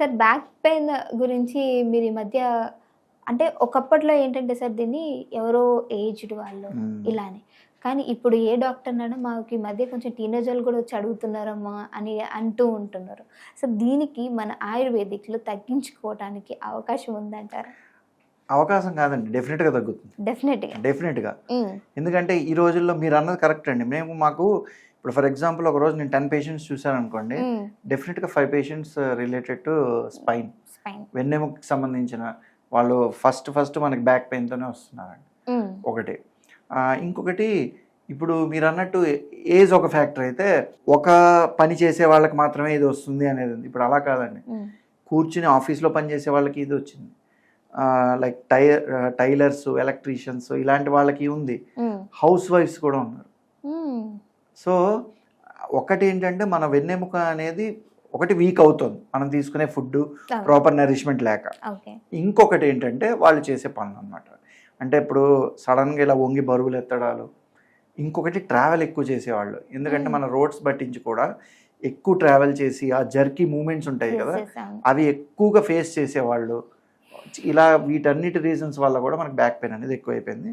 Sir back pain గురించి మీరు ఈ మధ్య అంటే ఒకప్పట్లో ఏంటంటే సార్ దీన్ని ఎవరో ఏజ్డ్ వాళ్ళు ఇలానే. కానీ ఇప్పుడు ఏ డాక్టర్‌నైనా మాకు ఈ మధ్య కొంచెం టీనేజర్లు కూడా వచ్చి అడుగుతున్నారమ్మా అని అంటూ ఉంటున్నారు. సో దీనికి మన ఆయుర్వేదిక్‌లో తగ్గించుకోవటానికి అవకాశం ఉందంటారా? అవకాశం కాదండి, డెఫినెట్గా తగ్గుతుంది. డెఫినెట్గా ఎందుకంటే ఈ రోజుల్లో మీరు అన్నది కరెక్ట్ అండి. మాకు ఇప్పుడు ఫర్ ఎగ్జాంపుల్ ఒక రోజు నేను 10 పేషెంట్స్ చూశాను అనుకోండి, డెఫినెట్గా 5 పేషెంట్స్ రిలేటెడ్ టు స్పైన్, వెన్నెముకకి సంబంధించిన వాళ్ళు ఫస్ట్ మనకి బ్యాక్ పెయిన్తోనే వస్తున్నారండి. ఒకటి. ఇంకొకటి, ఇప్పుడు మీరు అన్నట్టు ఏజ్ ఒక ఫ్యాక్టర్ అయితే ఒక పని చేసే వాళ్ళకి మాత్రమే ఇది వస్తుంది అనేది ఉంది. ఇప్పుడు అలా కాదండి, కూర్చుని ఆఫీస్లో పనిచేసే వాళ్ళకి ఇది వచ్చింది. లైక్ టైలర్స్, ఎలక్ట్రీషియన్స్ ఇలాంటి వాళ్ళకి ఉంది. హౌస్ వైఫ్స్ కూడా ఉన్నారు. సో ఒకటి ఏంటంటే మన వెన్నెముక అనేది ఒకటి వీక్ అవుతుంది మనం తీసుకునే ఫుడ్ ప్రాపర్ నరిష్మెంట్ లేక. ఇంకొకటి ఏంటంటే వాళ్ళు చేసే పనులు అనమాట. అంటే ఇప్పుడు సడన్గా ఇలా వంగి బరువులు ఎత్తడాలు. ఇంకొకటి ట్రావెల్ ఎక్కువ చేసేవాళ్ళు, ఎందుకంటే మన రోడ్స్ పట్టించి కూడా ఎక్కువ ట్రావెల్ చేసి ఆ జర్కీ మూమెంట్స్ ఉంటాయి కదా, అవి ఎక్కువగా ఫేస్ చేసేవాళ్ళు. ఇలా వీటన్నిటి రీజన్స్ వల్ల కూడా మనకి బ్యాక్ పెయిన్ అనేది ఎక్కువైపోయింది.